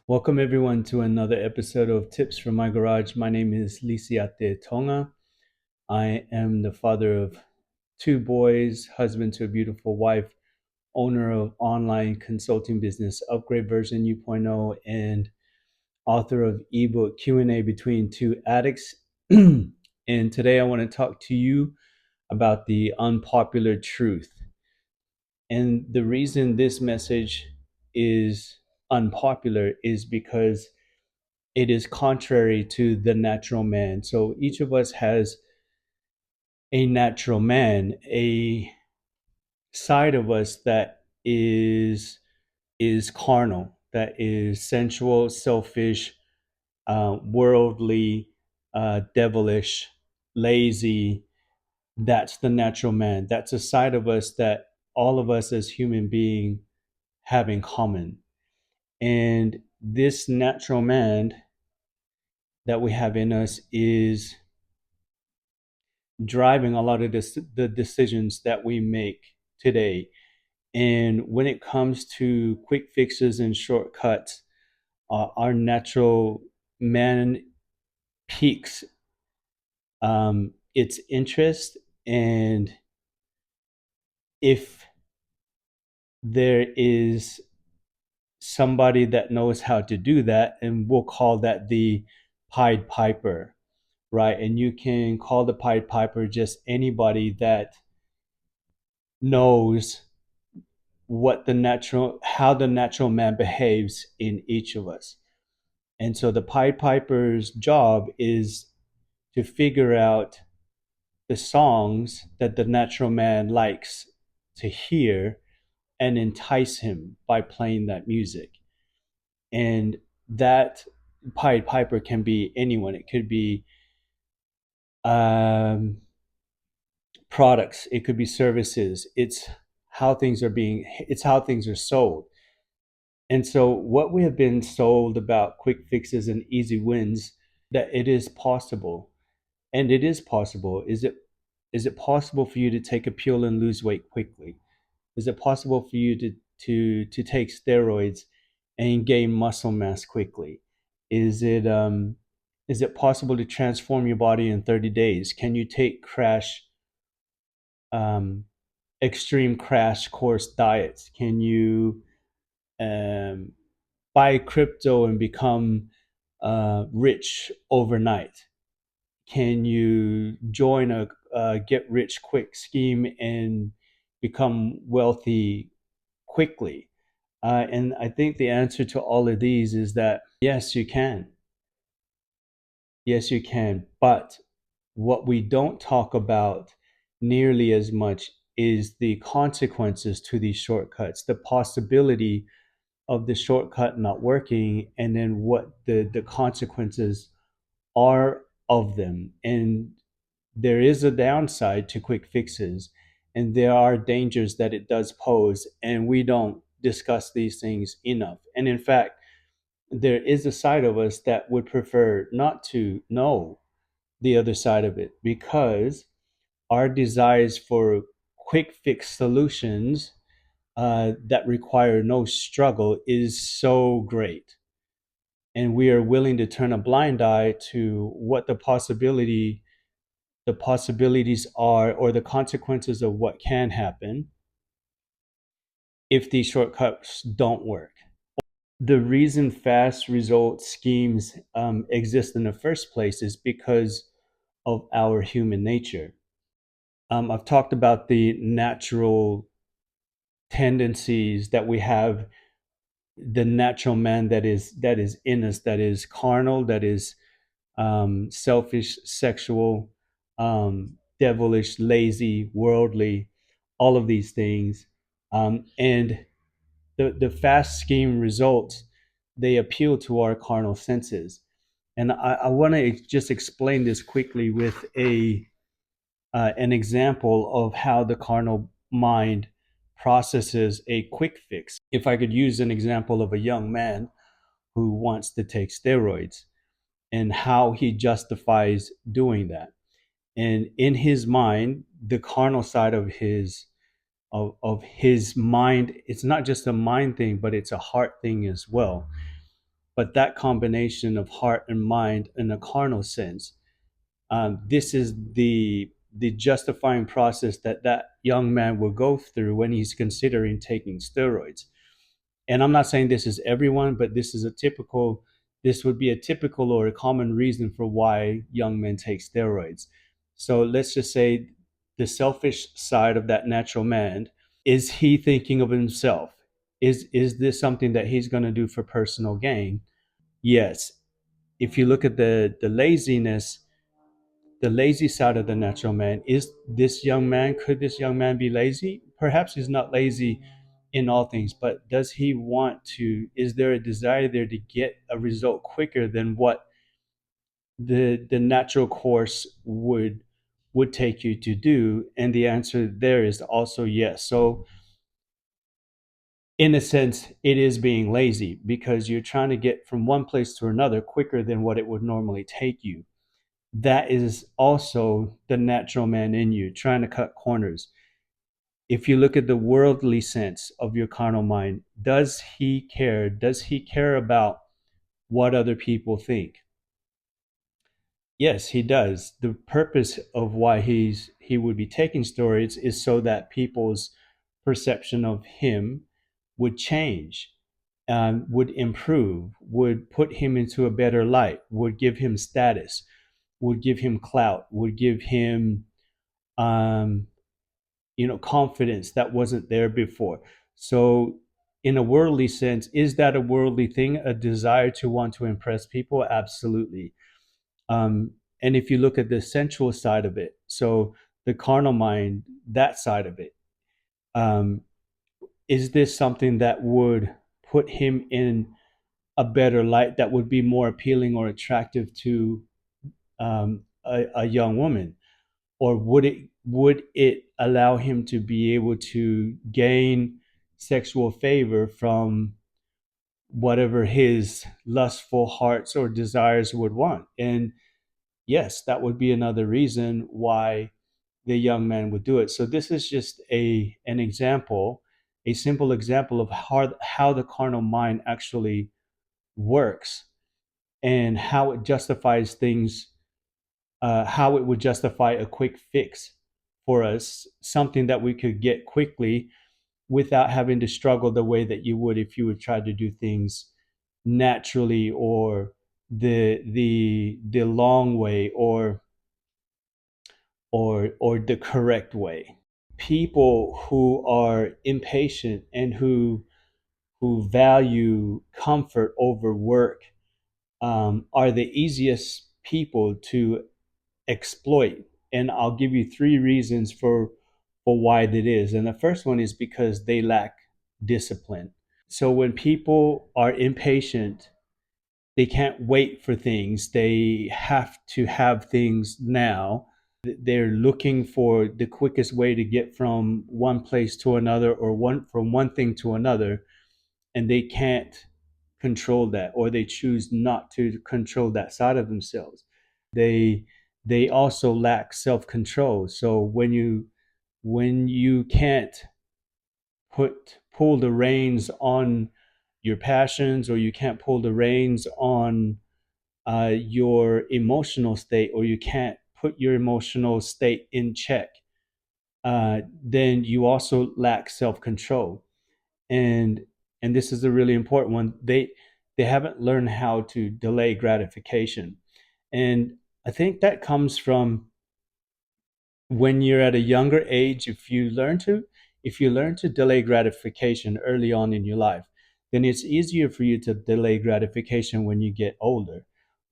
Welcome everyone to another episode of Tips from My Garage. My name is Lisiate Tonga. I am the father of two boys, husband to a beautiful wife, owner of online consulting business Upgrade Version U.0, and author of ebook Q&A Between Two Addicts. And today I want to talk to you about the unpopular truth. And the reason this message is unpopular is because it is contrary to the natural man. So each of us has a natural man, a side of us that is carnal, that is sensual, selfish, worldly, devilish, lazy. That's the natural man. That's a side of us that all of us as human beings have in common. And this natural man that we have in us is driving a lot of the decisions that we make today. And when it comes to quick fixes and shortcuts, our natural man piques its interest. And if there is somebody that knows how to do that, and we'll call that the Pied Piper, right? And you can call the Pied Piper just anybody that knows how the natural man behaves in each of us. And so the Pied Piper's job is to figure out the songs that the natural man likes to hear and entice him by playing that music. And that Pied Piper can be anyone. It could be um, products, it could be services. It's how things are sold. And so, what we have been sold about quick fixes and easy wins, that it is possible, and it is possible. Is it possible for you to take a pill and lose weight quickly? Is it possible for you to take steroids and gain muscle mass quickly? Is it is it possible to transform your body in 30 days? Can you take um, extreme crash course diets? Can you um, buy crypto and become rich overnight? Can you join a get rich quick scheme and become wealthy quickly? And I think the answer to all of these is that yes, you can. Yes, you can. But what we don't talk about nearly as much is the consequences to these shortcuts, the possibility of the shortcut not working, and then what the consequences are of them. And there is a downside to quick fixes, and there are dangers that it does pose, and we don't discuss these things enough. And in fact, there is a side of us that would prefer not to know the other side of it, because our desires for quick fix solutions that require no struggle is so great. And we are willing to turn a blind eye to what the possibilities are, or the consequences of what can happen if these shortcuts don't work. The reason fast result schemes exist in the first place is because of our human nature. I've talked about the natural tendencies that we have, the natural man that is in us, that is carnal, that is selfish, sexual, devilish, lazy, worldly, all of these things. And the fast scheme results, they appeal to our carnal senses. And I want to just explain this quickly with an example of how the carnal mind processes a quick fix. If I could use an example of a young man who wants to take steroids and how he justifies doing that. And in his mind, the carnal side of his mind, it's not just a mind thing, but it's a heart thing as well. but that combination of heart and mind in a carnal sense, this is the justifying process that that young man will go through when he's considering taking steroids. And I'm not saying this is everyone, but this would be a typical or a common reason for why young men take steroids. So let's just say the selfish side of that natural man, is he thinking of himself? Is this something that he's going to do for personal gain? Yes. If you look at the laziness, the lazy side of the natural man, is this young man, could this young man be lazy? Perhaps he's not lazy in all things, but does he want to, is there a desire there to get a result quicker than what the natural course would take you to do? And the answer there is also yes. So in a sense, it is being lazy because you're trying to get from one place to another quicker than what it would normally take you. That is also the natural man in you trying to cut corners. If you look at the worldly sense of your carnal mind, does he care? Does he care about what other people think? Yes, he does. The purpose of why he would be taking steroids is so that people's perception of him would change, would improve, would put him into a better light, would give him status, would give him clout, would give him um, confidence that wasn't there before. So in a worldly sense, is that a worldly thing, a desire to want to impress people? Absolutely. And if you look at the sensual side of it, so the carnal mind, that side of it, um, is this something that would put him in a better light, that would be more appealing or attractive to a young woman? Or would it allow him to be able to gain sexual favor from whatever his lustful hearts or desires would want? And yes, that would be another reason why the young man would do it. So this is just an example, a simple example of how the carnal mind actually works, and how it justifies things, how it would justify a quick fix for us, something that we could get quickly without having to struggle the way that you would if you would try to do things naturally, or the long way, or the correct way. People who are impatient and who value comfort over work, are the easiest people to exploit. And I'll give you three reasons for why that is. And the first one is because they lack discipline. So when people are impatient, they can't wait for things. They have to have things now. They're looking for the quickest way to get from one place to another, or from one thing to another, and they can't control that, or they choose not to control that side of themselves. They also lack self-control. So when you can't pull the reins on your passions, or you can't pull the reins on your emotional state, or you can't put your emotional state in check, then you also lack self-control. And and this is a really important one. They haven't learned how to delay gratification. And I think that comes from when you're at a younger age. If you learn to delay gratification early on in your life, then it's easier for you to delay gratification when you get older.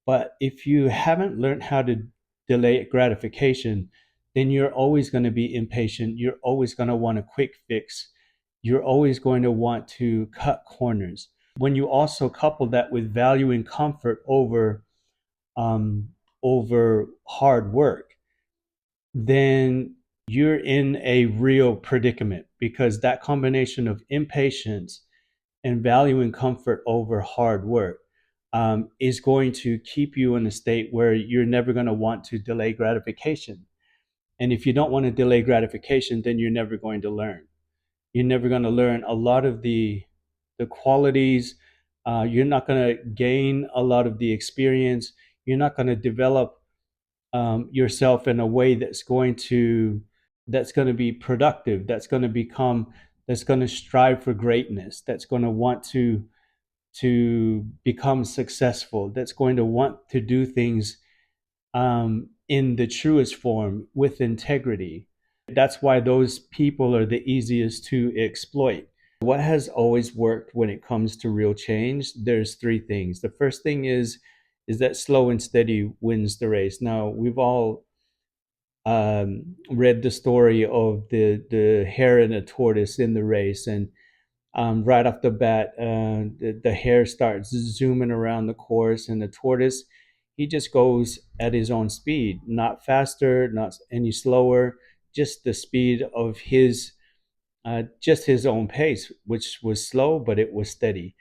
But if you haven't learned how to delay gratification, then you're always going to be impatient. You're always going to want a quick fix. You're always going to want to cut corners. When you also couple that with valuing comfort um, over hard work, then you're in a real predicament, because that combination of impatience and valuing comfort over hard work, is going to keep you in a state where you're never going to want to delay gratification. And if you don't want to delay gratification, then you're never going to learn. You're never going to learn a lot of the qualities, You're not going to gain a lot of the experience. You're not going to develop yourself in a way that's going to be productive. That's going to strive for greatness. That's going to want to become successful. That's going to want to do things in the truest form with integrity. That's why those people are the easiest to exploit. What has always worked when it comes to real change? There's three things. The first thing is that slow and steady wins the race. Now we've all read the story of the hare and the tortoise in the race, and right off the bat, the hare starts zooming around the course, and the tortoise, he just goes at his own speed, not faster, not any slower, just the speed of just his own pace, which was slow, but it was steady.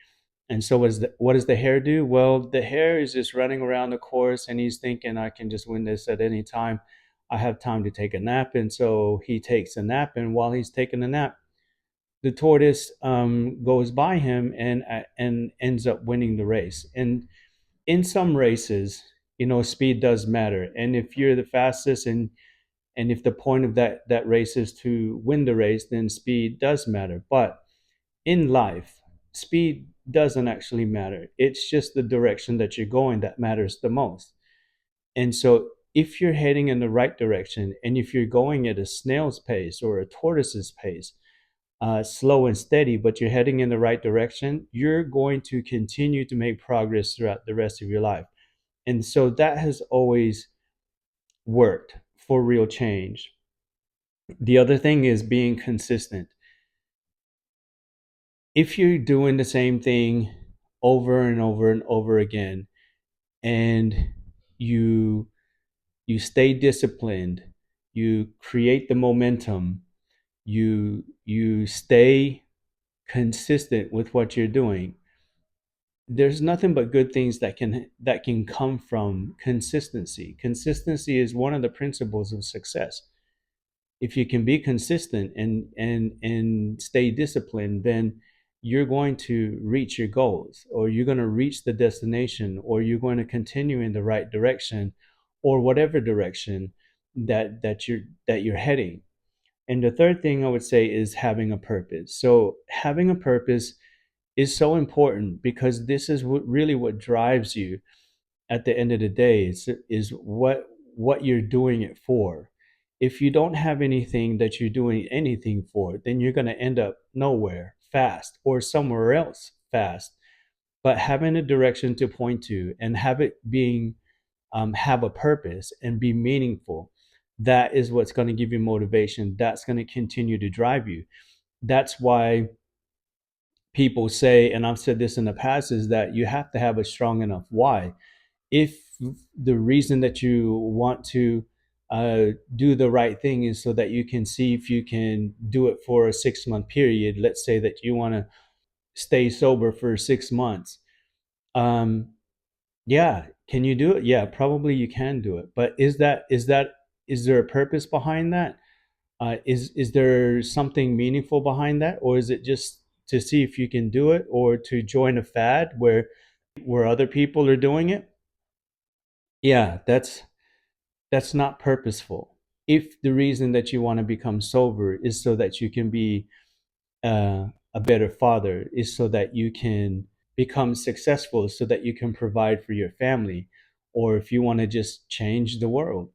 And so what does the hare do? Well, the hare is just running around the course and he's thinking, I can just win this at any time. I have time to take a nap. And so he takes a nap. And while he's taking a nap, the tortoise goes by him and ends up winning the race. And in some races, speed does matter. And if you're the fastest and if the point of that race is to win the race, then speed does matter. But in life, speed doesn't actually matter. It's just the direction that you're going that matters the most. And so if you're heading in the right direction and if you're going at a snail's pace or a tortoise's pace, slow and steady, but you're heading in the right direction, you're going to continue to make progress throughout the rest of your life. And so that has always worked for real change. The other thing is being consistent. If you're doing the same thing over and over and over again, and you you stay disciplined, you create the momentum, you stay consistent with what you're doing, there's nothing but good things that can come from consistency. Consistency is one of the principles of success. If you can be consistent and stay disciplined, then you're going to reach your goals, or you're going to reach the destination, or you're going to continue in the right direction, or whatever direction that you're heading. And the third thing I would say is having a purpose. So having a purpose is so important because this is what drives you at the end of the day is what you're doing it for. If you don't have anything that you're doing anything for, then you're going to end up nowhere fast or somewhere else fast. But having a direction to point to and have it being have a purpose and be meaningful, that is what's going to give you motivation. That's going to continue to drive you. That's why people say, and I've said this in the past, is that you have to have a strong enough why. If the reason that you want to do the right thing is so that you can see if you can do it for a 6 month period, let's say that you want to stay sober for 6 months. Um, yeah, can you do it? Yeah, probably you can do it. But is there a purpose behind that? Is there something meaningful behind that, or is it just to see if you can do it, or to join a fad where other people are doing it? Yeah, that's not purposeful. If the reason that you want to become sober is so that you can be a better father, is so that you can become successful, so that you can provide for your family, or if you want to just change the world,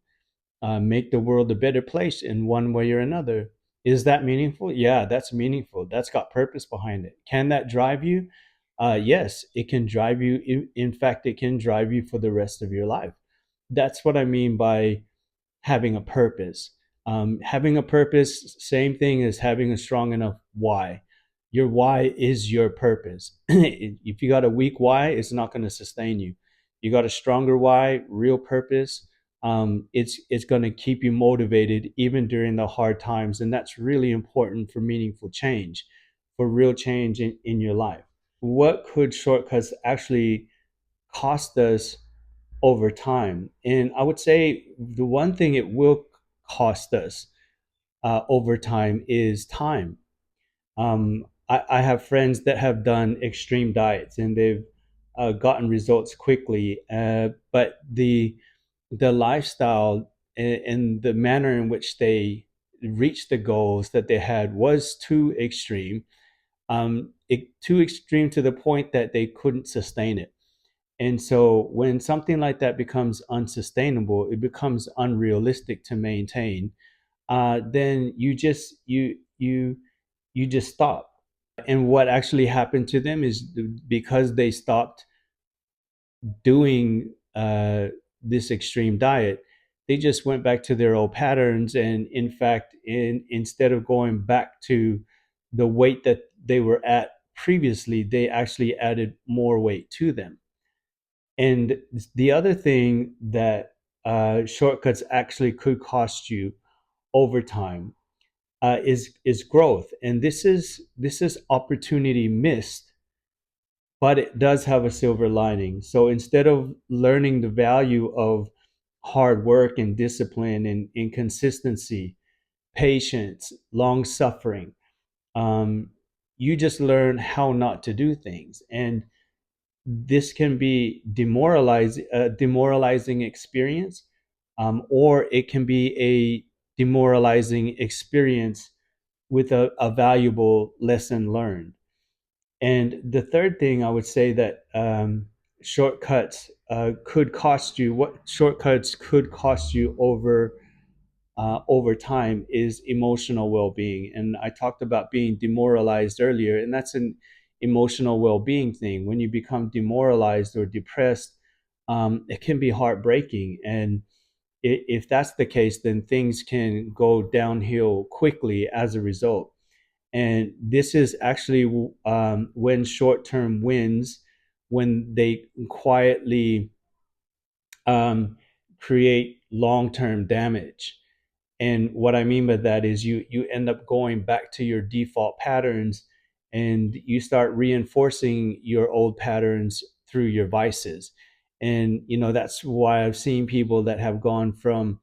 make the world a better place in one way or another. Is that meaningful? Yeah, that's meaningful. That's got purpose behind it. Can that drive you? Yes, it can drive you. In fact, it can drive you for the rest of your life. That's what I mean by having a purpose. Having a purpose, same thing as having a strong enough why. Your why is your purpose. If you got a weak why, it's not going to sustain you. You got a stronger why, real purpose. It's going to keep you motivated even during the hard times, and that's really important for meaningful change, for real change in your life. What could shortcuts actually cost us over time? And I would say the one thing it will cost us over time is time. I have friends that have done extreme diets and they've gotten results quickly, but the lifestyle and the manner in which they reached the goals that they had was too extreme, too extreme to the point that they couldn't sustain it. And so when something like that becomes unsustainable, it becomes unrealistic to maintain. Then you just stop. And what actually happened to them is because they stopped doing this extreme diet, they just went back to their old patterns. And in fact, instead of going back to the weight that they were at previously, they actually added more weight to them. And the other thing that shortcuts actually could cost you over time is growth, and this is opportunity missed, but it does have a silver lining. So instead of learning the value of hard work and discipline and consistency, patience, long suffering, um, you just learn how not to do things. And this can be demoralizing experience, or it can be a demoralizing experience with a valuable lesson learned. And the third thing I would say that shortcuts could cost you, what shortcuts could cost you over time, is emotional well-being. And I talked about being demoralized earlier, and that's an emotional well-being thing. When you become demoralized or depressed, it can be heartbreaking. And if that's the case, then things can go downhill quickly as a result. And this is actually when short-term wins, when they quietly um, create long-term damage. And what I mean by that is you end up going back to your default patterns, and you start reinforcing your old patterns through your vices. And that's why I've seen people that have gone from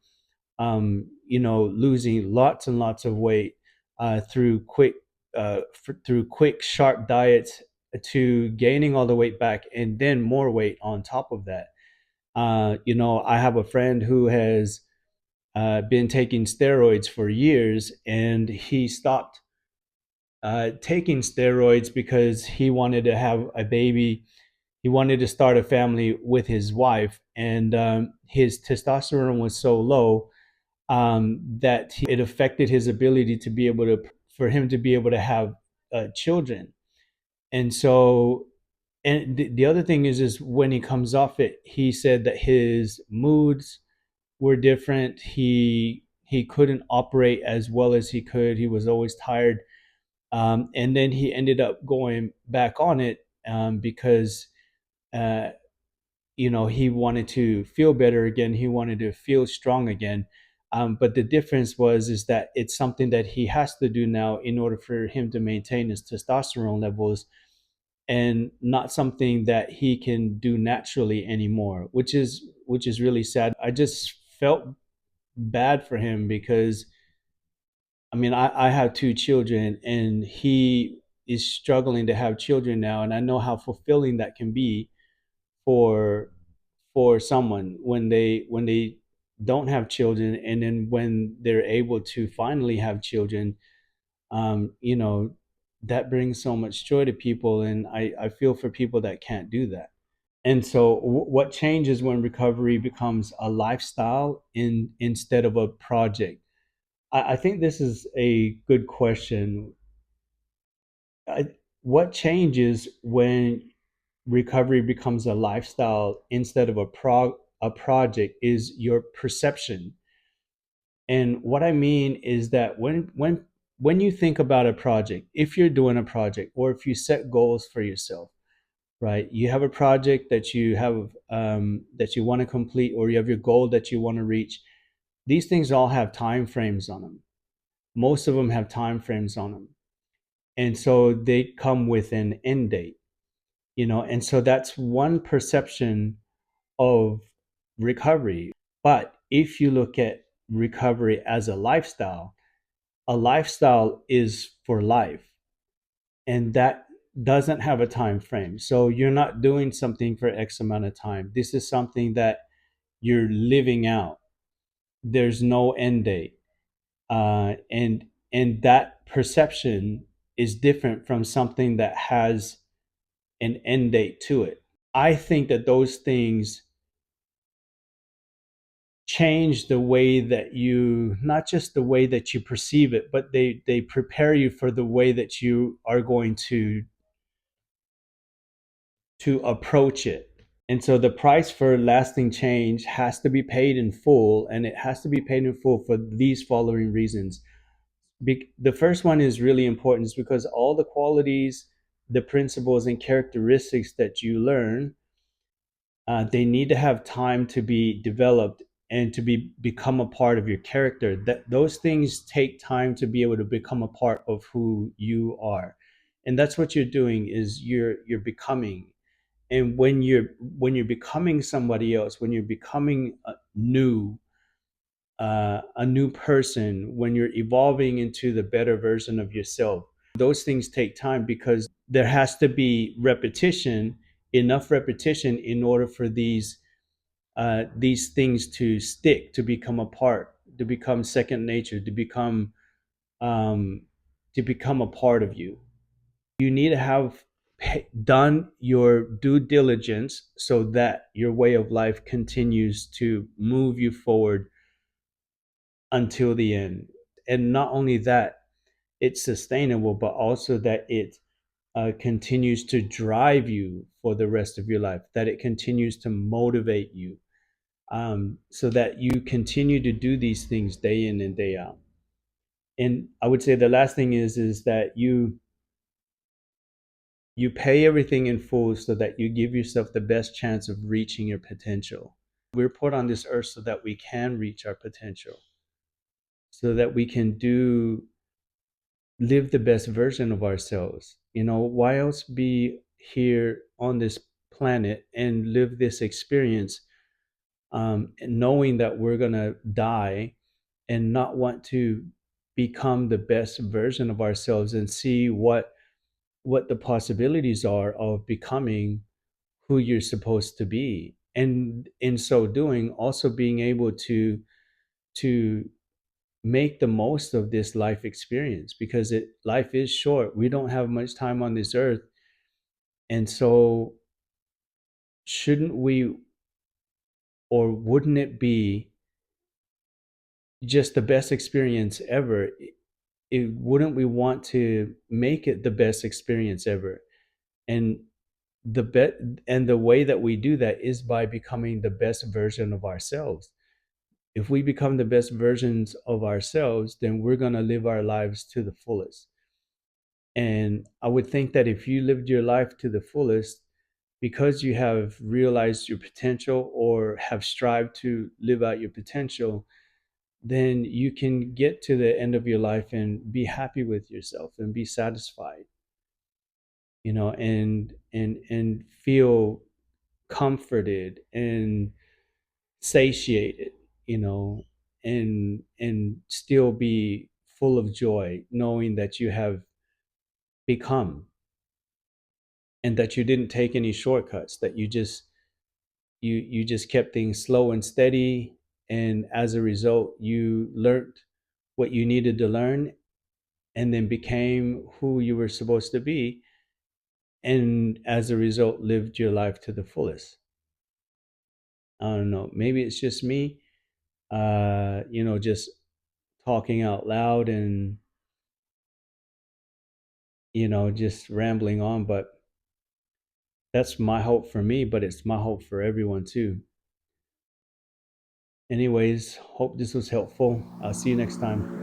losing lots and lots of weight through quick sharp diets, to gaining all the weight back and then more weight on top of that. I have a friend who has been taking steroids for years, and he stopped taking steroids because he wanted to have a baby. He wanted to start a family with his wife, and his testosterone was so low that it affected his ability to be able to, for him to be able to have children. And so, and the other thing is when he comes off it, he said that his moods were different. He couldn't operate as well as he could. He was always tired. And then he ended up going back on it because uh, he wanted to feel better again. He wanted to feel strong again. But the difference was is that it's something that he has to do now in order for him to maintain his testosterone levels, and not something that he can do naturally anymore, which is really sad. I just felt bad for him because I mean I have two children, and he is struggling to have children now, and I know how fulfilling that can be for someone when they don't have children, and then when they're able to finally have children, um, you know, that brings so much joy to people, and I feel for people that can't do that. And so, what changes when recovery becomes a lifestyle instead of a project? I think this is a good question. I, what changes when recovery becomes a lifestyle instead of a project is your perception. And what I mean is that when you think about a project, if you're doing a project or if you set goals for yourself, right? You have a project that you have that you want to complete, or you have your goal that you want to reach. These things all have time frames on them. Most of them have time frames on them, and so they come with an end date. And so that's one perception of recovery. But if you look at recovery as a lifestyle is for life. and that doesn't have a time frame. So you're not doing something for X amount of time. This is something that you're living out. There's no end date, and that perception is different from something that has an end date to it. I think that those things change the way that you, not just the way that you perceive it, but they prepare you for the way that you are going to approach it. And so the price for lasting change has to be paid in full, and it has to be paid in full for these following reasons. The first one is really important, is because all the qualities, the principles, and characteristics that you learn, they need to have time to be developed and to become a part of your character. That those things take time to be able to become a part of who you are, and that's what you're doing, is you're becoming. And when you're becoming somebody else, when you're becoming a new person, when you're evolving into the better version of yourself, those things take time, because there has to be repetition, enough repetition, in order for these things to stick, to become a part, to become second nature, um, to become a part of you. You need to have done your due diligence so that your way of life continues to move you forward until the end. And not only that, it's sustainable, but also that it continues to drive you for the rest of your life, that it continues to motivate you, so that you continue to do these things day in and day out. And I would say the last thing is that you pay everything in full so that you give yourself the best chance of reaching your potential. We're put on this earth so that we can reach our potential, so that we can live the best version of ourselves. Why else be here on this planet and live this experience, knowing that we're going to die, and not want to become the best version of ourselves and see what the possibilities are of becoming who you're supposed to be, and in so doing also being able to make the most of this life experience, because life is short. We don't have much time on this earth, and so shouldn't we, or wouldn't it be just the best experience ever? Wouldn't we want to make it the best experience ever? And the bet and the way that we do that is by becoming the best version of ourselves. If we become the best versions of ourselves, then we're going to live our lives to the fullest. And I would think that if you lived your life to the fullest, because you have realized your potential or have strived to live out your potential, then you can get to the end of your life and be happy with yourself and be satisfied, and feel comforted and satiated, you know, and still be full of joy, knowing that you have become, and that you didn't take any shortcuts, that you just kept things slow and steady, and as a result you learned what you needed to learn, and then became who you were supposed to be, and as a result lived your life to the fullest. I don't know, maybe it's just me, just talking out loud and just rambling on, but that's my hope for me, but it's my hope for everyone too. Anyways, hope this was helpful. I'll see you next time.